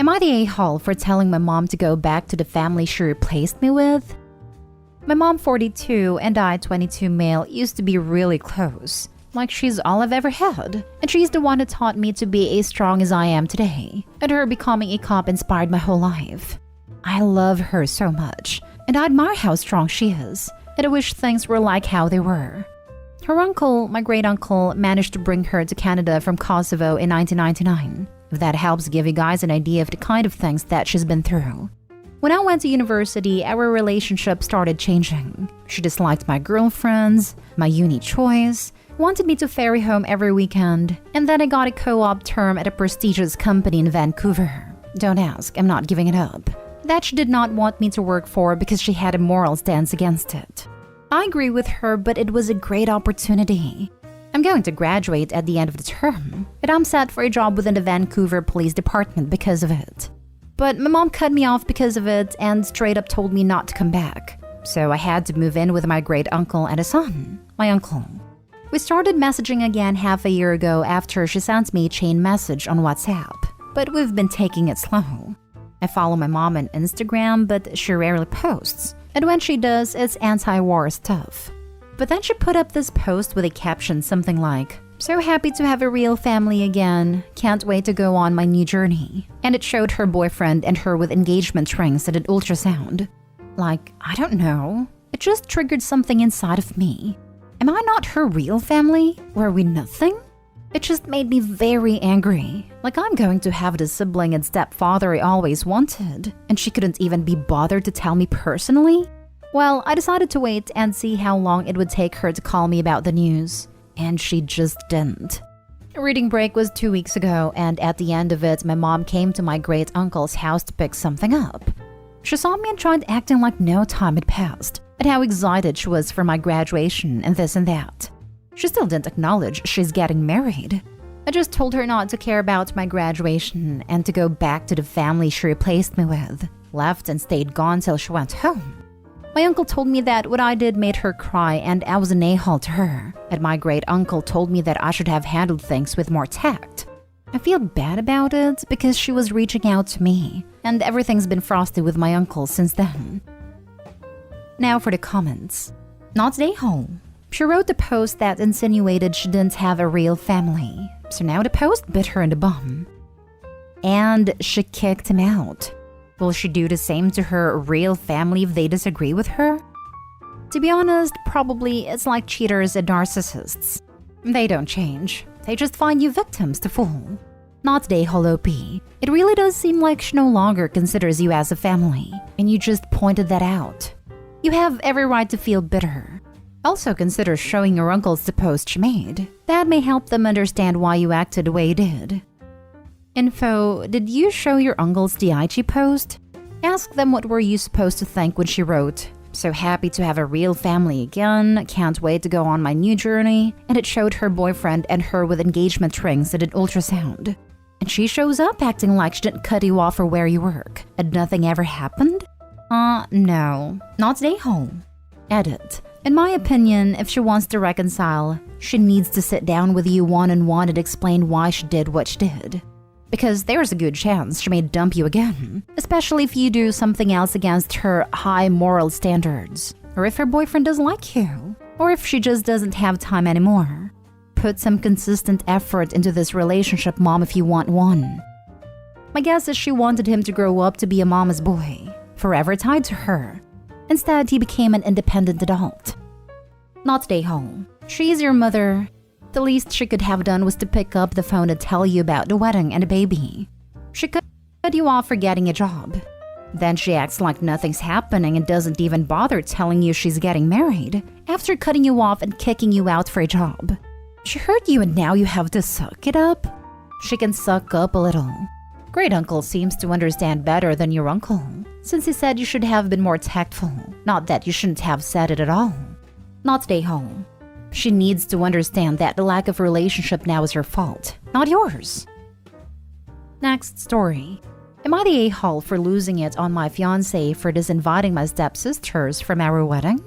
Am I the a-hole for telling my mom to go back to the family she replaced me with? My mom, 42, and I, 22 male, used to be really close. Like she's all I've ever had. And she's the one who taught me to be as strong as I am today. And her becoming a cop inspired my whole life. I love her so much. And I admire how strong she is. And I wish things were like how they were. Her uncle, my great-uncle, managed to bring her to Canada from Kosovo in 1999. If that helps give you guys an idea of the kind of things that she's been through. When I went to university, our relationship started changing. She disliked my girlfriends, my uni choice, wanted me to ferry home every weekend, and then I got a co-op term at a prestigious company in Vancouver. Don't ask, I'm not giving it up. That she did not want me to work for because she had a moral stance against it. I agree with her, but it was a great opportunity. I'm going to graduate at the end of the term, and I'm set for a job within the Vancouver Police Department because of it. But my mom cut me off because of it and straight up told me not to come back. So I had to move in with my great-uncle and a son, my uncle. We started messaging again half a year ago after she sent me a chain message on WhatsApp, but we've been taking it slow. I follow my mom on Instagram, but she rarely posts, and when she does, it's anti-war stuff. But then she put up this post with a caption something like, "So happy to have a real family again. Can't wait to go on my new journey." And it showed her boyfriend and her with engagement rings and an ultrasound. Like, I don't know. It just triggered something inside of me. Am I not her real family? Were we nothing? It just made me very angry. Like I'm going to have the sibling and stepfather I always wanted. And she couldn't even be bothered to tell me personally? Well, I decided to wait and see how long it would take her to call me about the news. And she just didn't. Reading break was 2 weeks ago, and at the end of it, my mom came to my great-uncle's house to pick something up. She saw me and tried acting like no time had passed, and how excited she was for my graduation and this and that. She still didn't acknowledge she's getting married. I just told her not to care about my graduation and to go back to the family she replaced me with. Left and stayed gone till she went home. My uncle told me that what I did made her cry and I was an a-hole to her. And my great-uncle told me that I should have handled things with more tact. I feel bad about it because she was reaching out to me, and everything's been frosty with my uncle since then. Now for the comments. Not an a-hole. She wrote the post that insinuated she didn't have a real family, so now the post bit her in the bum. And she kicked him out. Will she do the same to her real family if they disagree with her? To be honest, probably it's like cheaters and narcissists. They don't change. They just find you victims to fool. Not the a-hole OP. It really does seem like she no longer considers you as a family, and you just pointed that out. You have every right to feel bitter. Also consider showing your uncles the post she made. That may help them understand why you acted the way you did. Info, did you show your uncles the IG post? Ask them what were you supposed to think when she wrote, "So happy to have a real family again, can't wait to go on my new journey," and it showed her boyfriend and her with engagement rings and an ultrasound. And she shows up acting like she didn't cut you off for where you work, and nothing ever happened? No, not the a-hole. Edit. In my opinion, if she wants to reconcile, she needs to sit down with you one-on-one and explain why she did what she did. Because there's a good chance she may dump you again, especially if you do something else against her high moral standards, or if her boyfriend doesn't like you, or if she just doesn't have time anymore. Put some consistent effort into this relationship, mom, if you want one. My guess is she wanted him to grow up to be a mama's boy, forever tied to her. Instead, he became an independent adult. Not the a-hole. She's your mother. The least she could have done was to pick up the phone and tell you about the wedding and the baby. She cut you off for getting a job. Then she acts like nothing's happening and doesn't even bother telling you she's getting married after cutting you off and kicking you out for a job. She hurt you and now you have to suck it up? She can suck up a little. Great-uncle seems to understand better than your uncle, since he said you should have been more tactful, not that you shouldn't have said it at all. Not the a-hole. She needs to understand that the lack of relationship now is her fault, not yours. Next story. Am I the a-hole for losing it on my fiancé for disinviting my stepsisters from our wedding?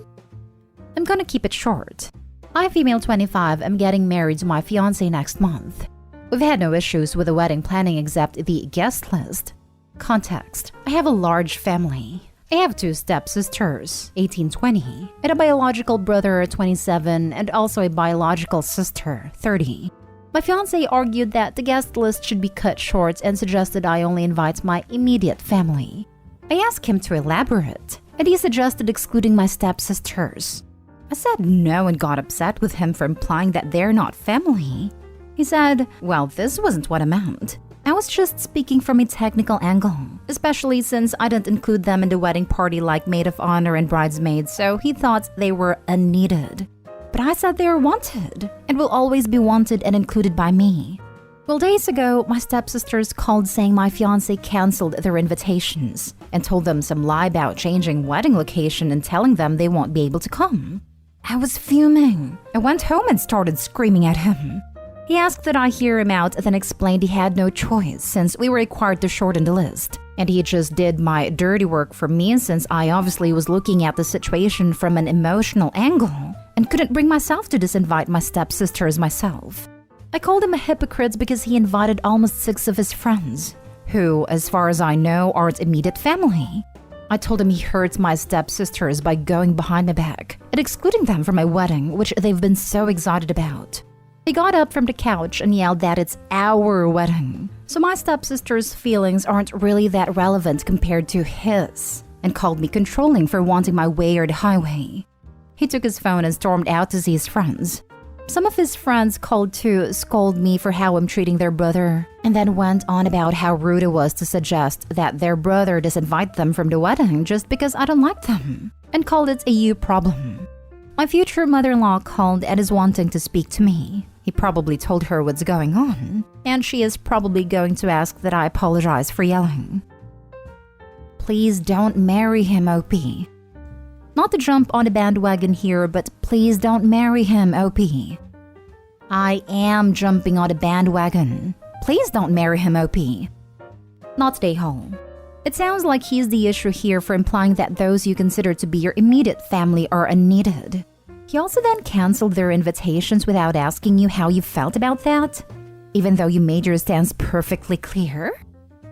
I'm gonna keep it short. I, female 25, am getting married to my fiancé next month. We've had no issues with the wedding planning except the guest list. Context: I have a large family. I have 2 stepsisters, 18-20, and a biological brother, 27, and also a biological sister, 30. My fiancé argued that the guest list should be cut short and suggested I only invite my immediate family. I asked him to elaborate, and he suggested excluding my stepsisters. I said no and got upset with him for implying that they're not family. He said, well, this wasn't what I meant. I was just speaking from a technical angle, especially since I didn't include them in the wedding party like maid of honor and bridesmaids, so he thought they were unneeded. But I said they were wanted, and will always be wanted and included by me. Well, days ago, my stepsisters called saying my fiancé canceled their invitations and told them some lie about changing wedding location and telling them they won't be able to come. I was fuming. I went home and started screaming at him. He asked that I hear him out, then explained he had no choice since we were required to shorten the list. And he just did my dirty work for me since I obviously was looking at the situation from an emotional angle and couldn't bring myself to disinvite my stepsisters myself. I called him a hypocrite because he invited almost 6 of his friends, who, as far as I know, aren't immediate family. I told him he hurt my stepsisters by going behind my back and excluding them from my wedding, which they've been so excited about. He got up from the couch and yelled that it's our wedding, so my stepsister's feelings aren't really that relevant compared to his, and called me controlling for wanting my way or the highway. He took his phone and stormed out to see his friends. Some of his friends called to scold me for how I'm treating their brother, and then went on about how rude it was to suggest that their brother disinvite them from the wedding just because I don't like them, and called it a you problem. My future mother-in-law called and is wanting to speak to me. He probably told her what's going on, and she is probably going to ask that I apologize for yelling. Please don't marry him, OP. Not to jump on the bandwagon here, but please don't marry him, OP. I am jumping on the bandwagon. Please don't marry him, OP. Not stay home. It sounds like he's the issue here for implying that those you consider to be your immediate family are unneeded. He also then canceled their invitations without asking you how you felt about that, even though you made your stance perfectly clear.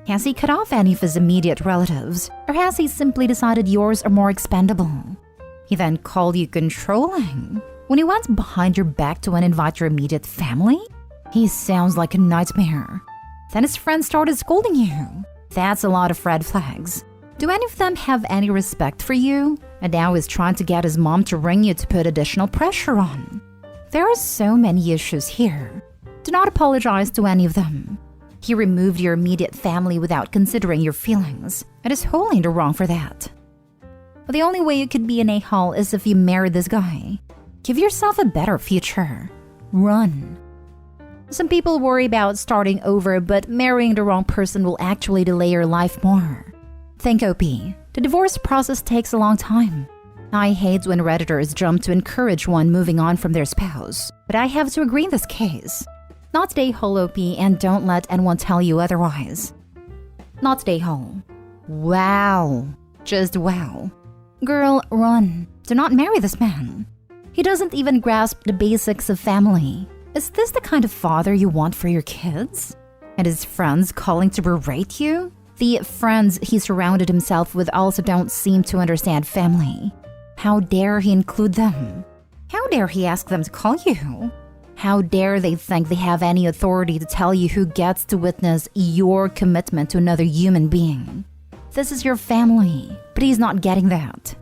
Has he cut off any of his immediate relatives, or has he simply decided yours are more expendable? He then called you controlling when he went behind your back to uninvite your immediate family? He sounds like a nightmare. Then his friends started scolding you. That's a lot of red flags. Do any of them have any respect for you? And now he's trying to get his mom to ring you to put additional pressure on. There are so many issues here. Do not apologize to any of them. He removed your immediate family without considering your feelings, and is wholly in the wrong for that. But the only way you could be an a-hole is if you marry this guy. Give yourself a better future. Run. Some people worry about starting over, but marrying the wrong person will actually delay your life more. Think, OP. The divorce process takes a long time. I hate when Redditors jump to encourage one moving on from their spouse, but I have to agree in this case. Not stay whole, OP, and don't let anyone tell you otherwise. Not stay whole. Wow. Just wow. Girl, run. Do not marry this man. He doesn't even grasp the basics of family. Is this the kind of father you want for your kids? And his friends calling to berate you? The friends he surrounded himself with also don't seem to understand family. How dare he include them? How dare he ask them to call you? How dare they think they have any authority to tell you who gets to witness your commitment to another human being? This is your family, but he's not getting that.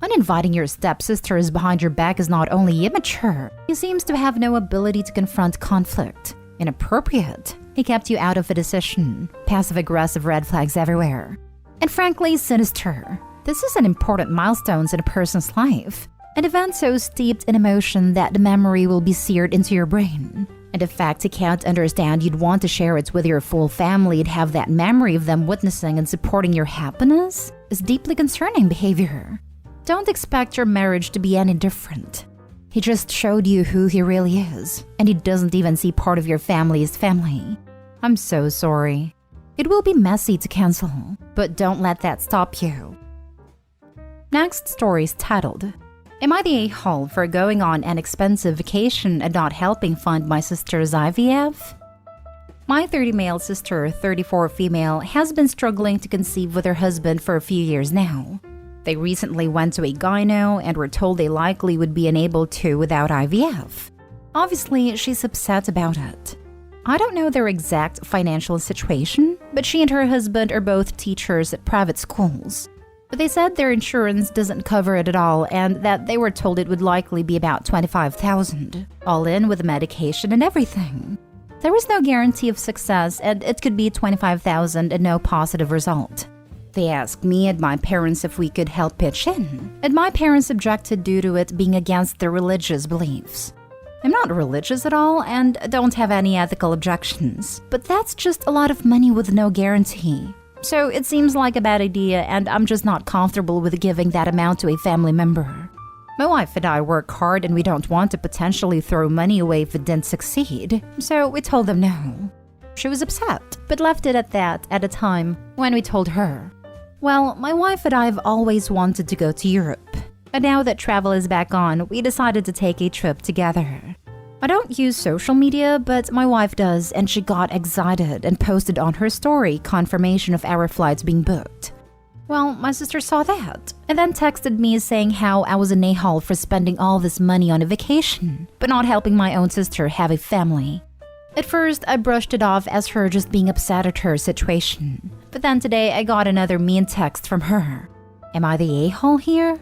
Uninviting your stepsisters behind your back is not only immature, he seems to have no ability to confront conflict. Inappropriate. He kept you out of a decision. Passive-aggressive red flags everywhere. And frankly, sinister. This is an important milestone in a person's life. An event so steeped in emotion that the memory will be seared into your brain. And the fact he can't understand you'd want to share it with your full family and have that memory of them witnessing and supporting your happiness is deeply concerning behavior. Don't expect your marriage to be any different. He just showed you who he really is, and he doesn't even see part of your family as family. I'm so sorry. It will be messy to cancel, but don't let that stop you. Next story is titled, Am I the a-hole for going on an expensive vacation and not helping fund my sister's IVF? My 30 male sister, 34 female, has been struggling to conceive with her husband for a few years now. They recently went to a gyno and were told they likely would be unable to without IVF. Obviously, she's upset about it. I don't know their exact financial situation, but she and her husband are both teachers at private schools. But they said their insurance doesn't cover it at all and that they were told it would likely be about $25,000, all in with the medication and everything. There was no guarantee of success and it could be $25,000 and no positive result. They asked me and my parents if we could help pitch in, and my parents objected due to it being against their religious beliefs. I'm not religious at all and don't have any ethical objections, but that's just a lot of money with no guarantee. So it seems like a bad idea and I'm just not comfortable with giving that amount to a family member. My wife and I work hard and we don't want to potentially throw money away if it didn't succeed, so we told them no. She was upset, but left it at that at a time when we told her. Well, my wife and I have always wanted to go to Europe, and now that travel is back on, we decided to take a trip together. I don't use social media, but my wife does, and she got excited and posted on her story confirmation of our flights being booked. Well, my sister saw that, and then texted me saying how I was an a-hole for spending all this money on a vacation, but not helping my own sister have a family. At first, I brushed it off as her just being upset at her situation. But then today, I got another mean text from her. Am I the a-hole here?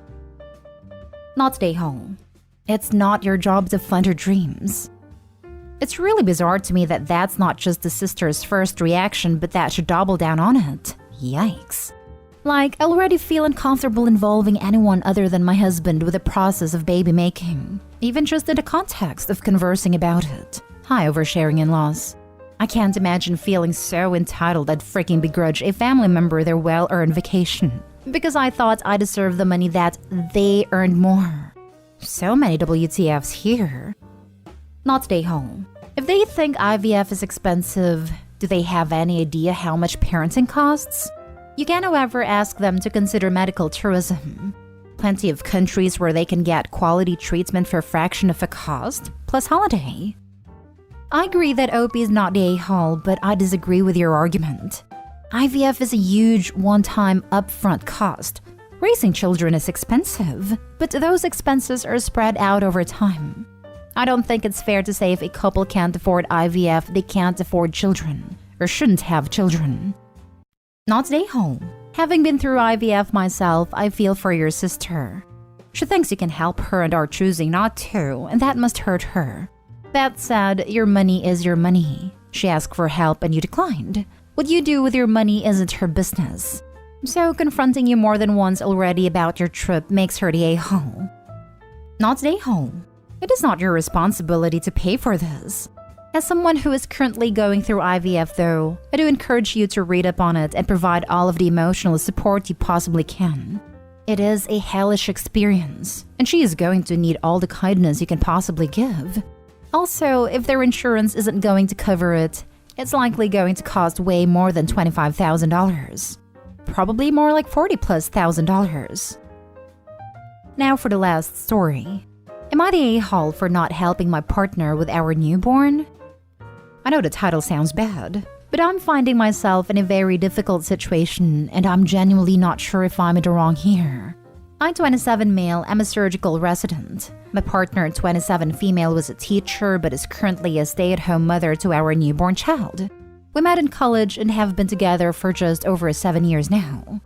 Not the a-hole. It's not your job to fund her dreams. It's really bizarre to me that that's not just the sister's first reaction, but that she doubled down on it. Yikes. Like, I already feel uncomfortable involving anyone other than my husband with the process of baby making, even just in the context of conversing about it. Hi, oversharing in-laws. I can't imagine feeling so entitled I'd freaking begrudge a family member their well-earned vacation because I thought I deserved the money that they earned more. So many WTFs here. Not stay home. If they think IVF is expensive, do they have any idea how much parenting costs? You can, however, ask them to consider medical tourism. Plenty of countries where they can get quality treatment for a fraction of the cost, plus holiday. I agree that OP is not the a-hole, but I disagree with your argument. IVF is a huge one-time upfront cost. Raising children is expensive, but those expenses are spread out over time. I don't think it's fair to say if a couple can't afford IVF, they can't afford children, or shouldn't have children. Not the a-hole. Having been through IVF myself, I feel for your sister. She thinks you can help her and are choosing not to, and that must hurt her. That said, your money is your money. She asked for help and you declined. What you do with your money isn't her business. So confronting you more than once already about your trip makes her the a-hole. Not the a-hole. It is not your responsibility to pay for this. As someone who is currently going through IVF though, I do encourage you to read up on it and provide all of the emotional support you possibly can. It is a hellish experience, and she is going to need all the kindness you can possibly give. Also, if their insurance isn't going to cover it, it's likely going to cost way more than $25,000. Probably more like $40,000+. Now for the last story. Am I the a-hole for not helping my partner with our newborn? I know the title sounds bad, but I'm finding myself in a very difficult situation and I'm genuinely not sure if I'm in the wrong here. I'm 27 male, I'm a surgical resident. My partner, 27 female, was a teacher but is currently a stay-at-home mother to our newborn child. We met in college and have been together for just over 7 years now.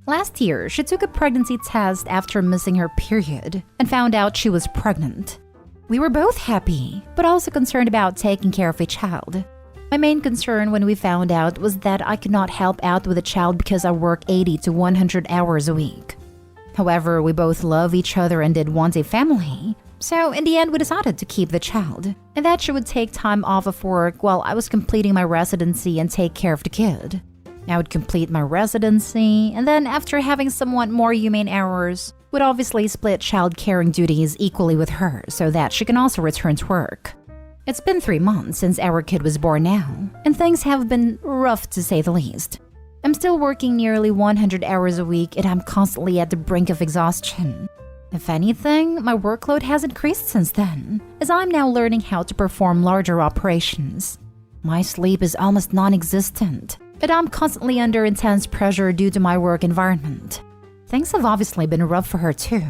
Last year, she took a pregnancy test after missing her period and found out she was pregnant. We were both happy, but also concerned about taking care of a child. My main concern when we found out was that I could not help out with a child because I work 80 to 100 hours a week. However, we both love each other and did want a family. So in the end, we decided to keep the child, and that she would take time off of work while I was completing my residency and take care of the kid. I would complete my residency, and then after having somewhat more humane hours, would obviously split child caring duties equally with her so that she can also return to work. It's been 3 months since our kid was born now, and things have been rough to say the least. I'm still working nearly 100 hours a week and I'm constantly at the brink of exhaustion. If anything, my workload has increased since then, as I'm now learning how to perform larger operations. My sleep is almost non-existent, and I'm constantly under intense pressure due to my work environment. Things have obviously been rough for her too.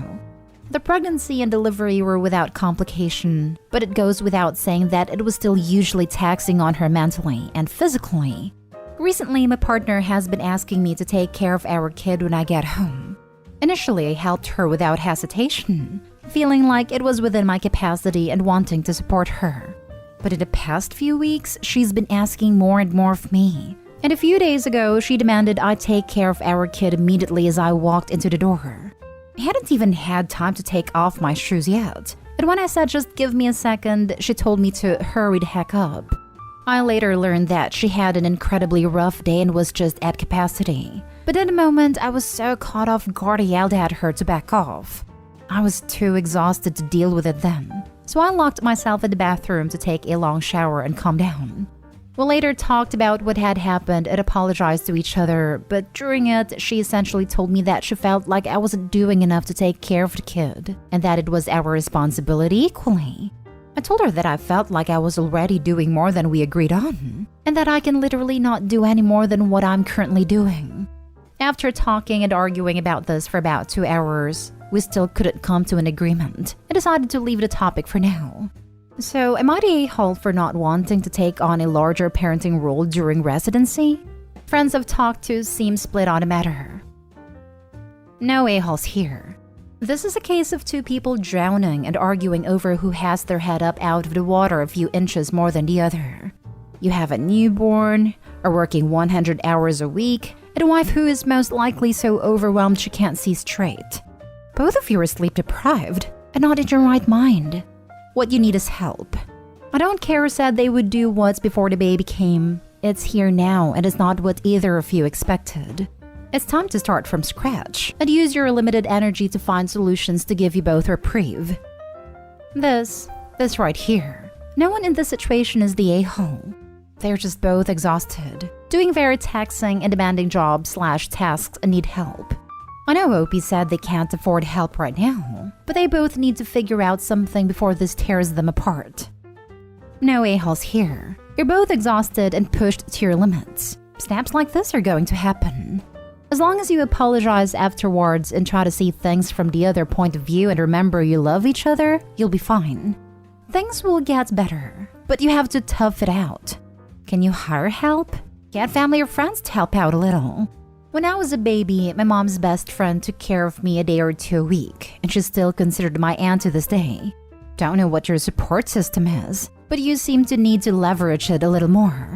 The pregnancy and delivery were without complication, but it goes without saying that it was still hugely taxing on her mentally and physically. Recently, my partner has been asking me to take care of our kid when I get home. Initially, I helped her without hesitation, feeling like it was within my capacity and wanting to support her. But in the past few weeks, she's been asking more and more of me. And a few days ago, she demanded I take care of our kid immediately as I walked into the door. I hadn't even had time to take off my shoes yet. And when I said just give me a second, she told me to hurry the heck up. I later learned that she had an incredibly rough day and was just at capacity. But in the moment, I was so caught off guard I yelled at her to back off. I was too exhausted to deal with it then, so I locked myself in the bathroom to take a long shower and calm down. We later talked about what had happened and apologized to each other, but during it, she essentially told me that she felt like I wasn't doing enough to take care of the kid, and that it was our responsibility equally. I told her that I felt like I was already doing more than we agreed on, and that I can literally not do any more than what I'm currently doing. After talking and arguing about this for about 2 hours, we still couldn't come to an agreement and decided to leave the topic for now. So, am I the a-hole for not wanting to take on a larger parenting role during residency? Friends I've talked to seem split on the matter. No a-holes here. This is a case of two people drowning and arguing over who has their head up out of the water a few inches more than the other. You have a newborn, are working 100 hours a week, and a wife who is most likely so overwhelmed she can't see straight. Both of you are sleep deprived and not in your right mind. What you need is help. I don't care who said they would do what's before the baby came. It's here now and it's not what either of you expected. It's time to start from scratch and use your limited energy to find solutions to give you both reprieve. This right here. No one in this situation is the a-hole. They're just both exhausted, doing very taxing and demanding jobs/tasks and need help. I know Opie said they can't afford help right now, but they both need to figure out something before this tears them apart. No a-holes here. You're both exhausted and pushed to your limits. Snaps like this are going to happen. As long as you apologize afterwards and try to see things from the other point of view and remember you love each other, you'll be fine. Things will get better, but you have to tough it out. Can you hire help? Get family or friends to help out a little. When I was a baby, my mom's best friend took care of me a day or two a week, and she's still considered my aunt to this day. Don't know what your support system is, but you seem to need to leverage it a little more.